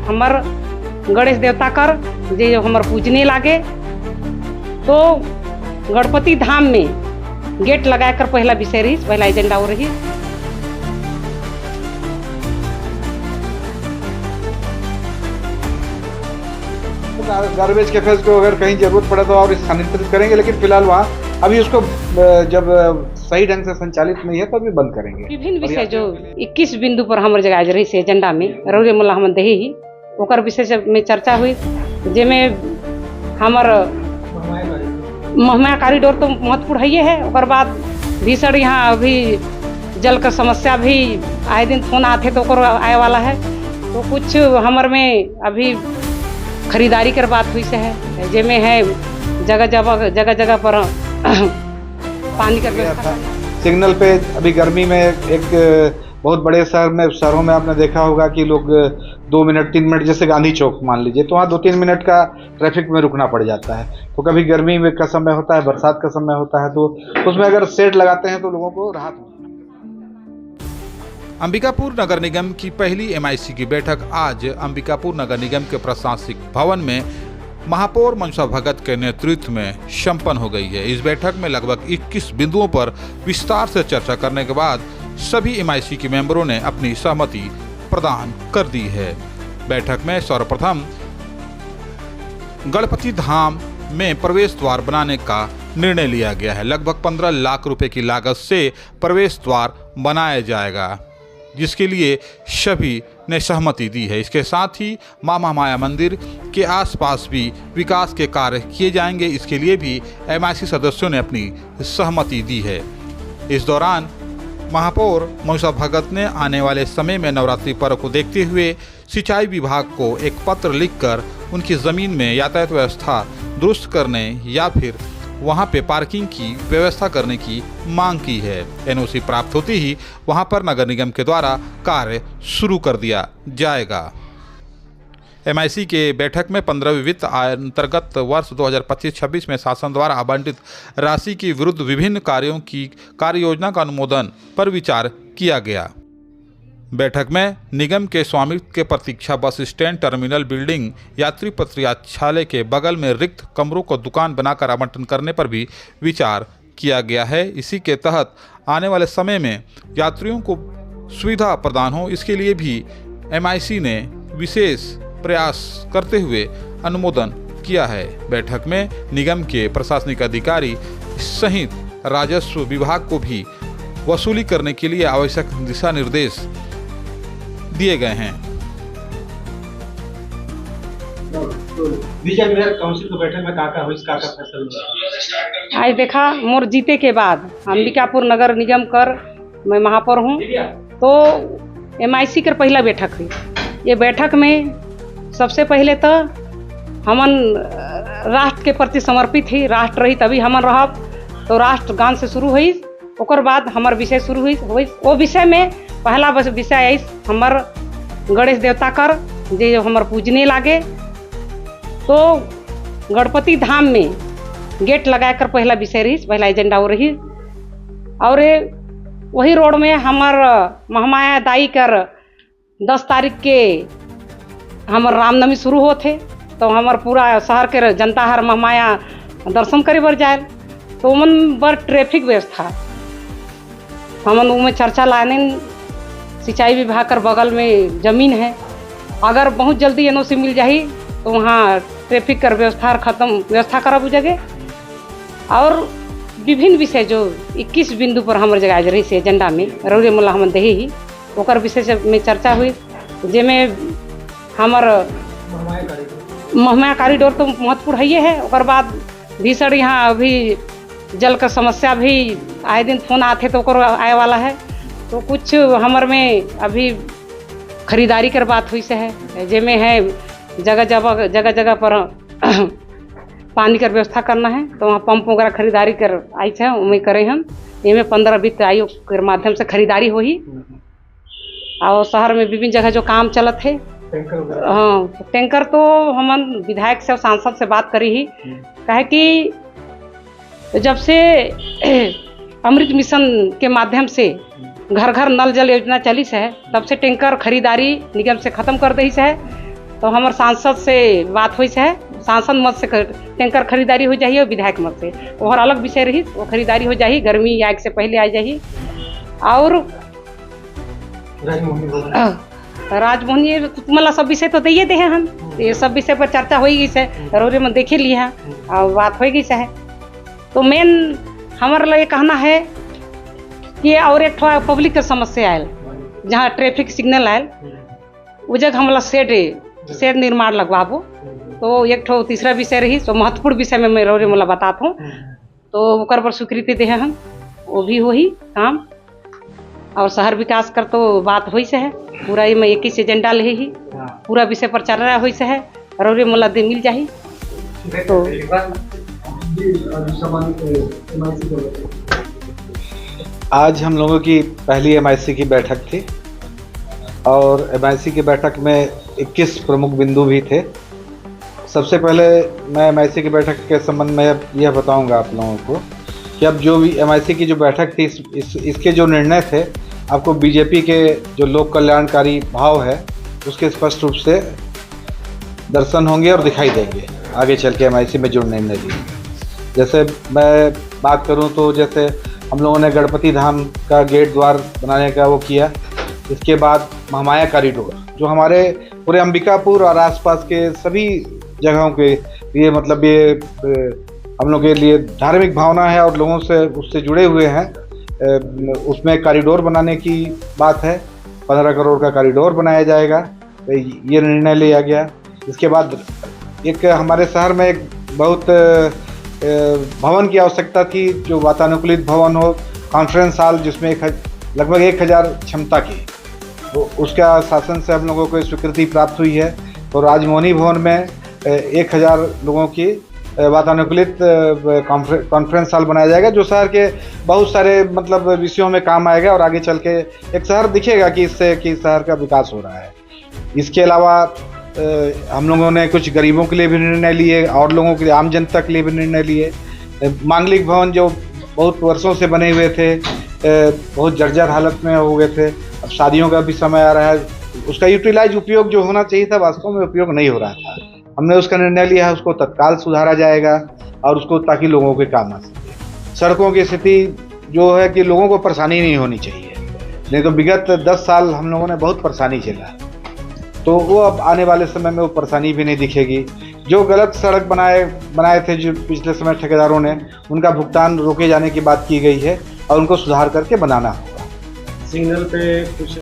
हमार गणेश देवता कर जे हमार पूजने लागे, तो गणपति धाम में गेट लगाकर पहला विषय रही, पहला एजेंडा हो रही। गार्बेज कैफेज को अगर कहीं जरूरत पड़े तो और स्थानांतरित करेंगे, लेकिन फिलहाल वहाँ अभी उसको जब सही ढंग से संचालित नहीं है तो अभी बंद करेंगे। विभिन्न विषय जो 21 बिंदु पर हमारे जगह रही से एजेंडा में रौरे मुल्ला हम दे ही ओकर विषय में चर्चा हुई, जेमें हमार महमाया कॉरिडोर तो महत्वपूर्ण है। और बाद भीषण यहाँ अभी जल का समस्या भी आए दिन फोन आते तो आए वाला है, तो कुछ हमार में अभी खरीदारी कर बात हुई से है, जेमें है जगह जगह पर पानी का व्यवस्था। सिग्नल पे अभी गर्मी में एक बहुत बड़े शहरों में आपने देखा होगा कि लोग 2 मिनट 3 मिनट, जैसे गांधी चौक मान लीजिए, तो वहाँ 2-3 मिनट का ट्रैफिक में रुकना पड़ जाता है। तो कभी गर्मी में का समय होता है, बरसात का समय होता है, तो उसमें अगर शेड लगाते हैं तो लोगों को राहत। अंबिकापुर नगर निगम की पहली MIC की बैठक आज अंबिकापुर नगर निगम के प्रशासनिक भवन में महापौर मनसा भगत के नेतृत्व में संपन्न हो गई है। इस बैठक में लगभग 21 बिंदुओं पर विस्तार से चर्चा करने के बाद सभी MIC के मेंबरों ने अपनी सहमति प्रदान कर दी है। बैठक में सर्वप्रथम गणपति धाम में प्रवेश द्वार बनाने का निर्णय लिया गया है। लगभग 15 लाख रुपए की लागत से प्रवेश द्वार बनाया जाएगा, जिसके लिए सभी ने सहमति दी है। इसके साथ ही मां महामाया मंदिर के आसपास भी विकास के कार्य किए जाएंगे, इसके लिए भी MIC सदस्यों ने अपनी सहमति दी है। इस दौरान महापौर मनसा भगत ने आने वाले समय में नवरात्रि पर्व को देखते हुए सिंचाई विभाग को एक पत्र लिखकर उनकी ज़मीन में यातायात व्यवस्था दुरुस्त करने या फिर वहां पे पार्किंग की व्यवस्था करने की मांग की है। NOC प्राप्त होते ही वहां पर नगर निगम के द्वारा कार्य शुरू कर दिया जाएगा। MIC के बैठक में 15वें वित्त अंतर्गत वर्ष 2025-26 में शासन द्वारा आवंटित राशि के विरुद्ध विभिन्न कार्यों की कार्य योजना का अनुमोदन पर विचार किया गया। बैठक में निगम के स्वामित्व के प्रतीक्षा बस स्टैंड, टर्मिनल बिल्डिंग, यात्री प्रतीक्षालय के बगल में रिक्त कमरों को दुकान बनाकर आवंटन करने पर भी विचार किया गया है। इसी के तहत आने वाले समय में यात्रियों को सुविधा प्रदान हो, इसके लिए भी MIC ने विशेष प्रयास करते हुए अनुमोदन किया है। बैठक में निगम के प्रशासनिक अधिकारी सहित राजस्व विभाग को भी वसूली करने के लिए आवश्यक दिशा निर्देश दिए गए हैं। काउंसिल की बैठक में का फैसला आज देखा मोर जीते के बाद अंबिकापुर नगर निगम कर मैं महापौर हूँ, तो MIC कर पहला बैठक हुई। ये बैठक में सबसे पहले तो हमन राष्ट्र के प्रति समर्पित ही, राष्ट्र रही तभी हमन रहब, तो राष्ट्र गान से शुरू हुई। ओकर बाद हमार विषय शुरू हुई। वो विषय में पहला विषय आई हमार गणेश देवता कर जे हमार पूजने लागे, तो गणपति धाम में गेट लगाकर पहला विषय रही, पहला एजेंडा हो रही। और वही रोड में हमार महामाया दाई कर 10 तारीख के हमार रामनवमी शुरू होते, तो हमार पूरा शहर के जनता हर महामाया दर्शन करे बर जाए, तो उमन बर ट्रैफिक व्यवस्था हमन उमें चर्चा लाने। सिंचाई विभाग कर बगल में जमीन है, अगर बहुत जल्दी NOC मिल जाही तो वहाँ ट्रैफिक कर व्यवस्था करब जगह। और विभिन्न विषय जो 21 बिंदु पर हमारे जगह रही से एजेंडा में रौरे मुल्ला हम दे ही ओकर विषय में चर्चा हुई, जेमें हमार महमाया कॉरिडोर तो महत्वपूर्ण है। और बाद भीषण यहाँ अभी जल का समस्या भी आए दिन फोन आते तो आए वाला है, तो कुछ हमार में अभी खरीदारी कर बात हुई से है, जेमें है जगह पर पानी का व्यवस्था करना है, तो वहाँ पंप वगैरह खरीदारी कर आई है, उम्मीद करें हम इनमें 15 वित्त आयोग के माध्यम से खरीदारी हो ही। और शहर में विभिन्न जगह जो काम चलत है, हाँ टैंकर तो हम विधायक से और सांसद से बात करी ही, कहे कि जब से अमृत मिशन के माध्यम से घर घर नल जल योजना चली से है, तब से टैंकर खरीदारी निगम से ख़त्म कर दी से है। तो हमारे सांसद से बात हुई है, सांसद मत से टैंकर खरीदारी हो जाइए और विधायक मत से और अलग विषय रही वो खरीदारी हो जाही, गर्मी आग से पहले आ जाही। और राजमोहनी मतलब सब विषय तो दिए दे हैं हम, ये सब विषय पर चर्चा हो गई से रोरे में देखे लिए हैं और बात हो गई से है। तो मेन हमारे लिए कहना है कि और एक पब्लिक के समस्या आयल, जहाँ ट्रैफिक सिग्नल आयल वो जगह हमला शेड निर्माण लगवाबो। तो एक ठो तीसरा विषय रही तो महत्वपूर्ण विषय में मैं रोरे मला बताता हूँ, तो ओकर पर स्वीकृति दे हम, वो भी हो ही काम। और शहर विकास कर तो बात हुई से है, पूरा ये में 21 एजेंडा ले ही पूरा विषय पर चर्चा हुई से है, रोरे मला दे मिल जाही। तो आज हम लोगों की पहली MIC की बैठक थी और MIC की बैठक में 21 प्रमुख बिंदु भी थे। सबसे पहले मैं MIC की बैठक के संबंध में यह बताऊंगा आप लोगों को कि अब जो भी MIC की जो बैठक थी इसके जो निर्णय थे आपको बीजेपी के जो लोक कल्याणकारी भाव है उसके स्पष्ट रूप से दर्शन होंगे और दिखाई देंगे आगे चल के MIC में जो निर्णय लिए। जैसे मैं बात करूं तो जैसे हम लोगों ने गणपति धाम का गेट द्वार बनाने का वो किया, इसके बाद महामाया कॉरिडोर जो हमारे पूरे अंबिकापुर और आसपास के सभी जगहों के लिए मतलब ये हम लोग के लिए धार्मिक भावना है और लोगों से उससे जुड़े हुए हैं, उसमें कॉरिडोर बनाने की बात है। 15 करोड़ का कॉरिडोर बनाया जाएगा, तो ये निर्णय लिया गया। इसके बाद एक हमारे शहर में एक बहुत भवन की आवश्यकता थी जो वातानुकूलित भवन हो, कॉन्फ्रेंस हॉल जिसमें लगभग 1000 क्षमता की, तो उसका शासन से हम लोगों को स्वीकृति प्राप्त हुई है। तो राजमोहनी भवन में 1000 लोगों की वातानुकूलित कॉन्फ्रेंस हॉल बनाया जाएगा जो शहर के बहुत सारे मतलब विषयों में काम आएगा और आगे चल के एक शहर दिखेगा कि इससे कि शहर का विकास हो रहा है। इसके अलावा हम लोगों ने कुछ गरीबों के लिए भी निर्णय लिए और लोगों के लिए आम जनता के लिए भी निर्णय लिए। मांगलिक भवन जो बहुत वर्षों से बने हुए थे, बहुत जर्जर हालत में हो गए थे, अब शादियों का भी समय आ रहा है, उसका यूटिलाइज उपयोग जो होना चाहिए था वास्तव में उपयोग नहीं हो रहा था। हमने उसका निर्णय लिया है उसको तत्काल सुधारा जाएगा और उसको ताकि लोगों के काम आ सके। सड़कों की स्थिति जो है कि लोगों को परेशानी नहीं होनी चाहिए, नहीं तो विगत 10 साल हम लोगों ने बहुत परेशानी झेला, तो वो अब आने वाले समय में वो परेशानी भी नहीं दिखेगी। जो गलत सड़क बनाए थे जो पिछले समय ठेकेदारों ने, उनका भुगतान रोके जाने की बात की गई है और उनको सुधार करके बनाना होगा। सिग्नल पे कुछ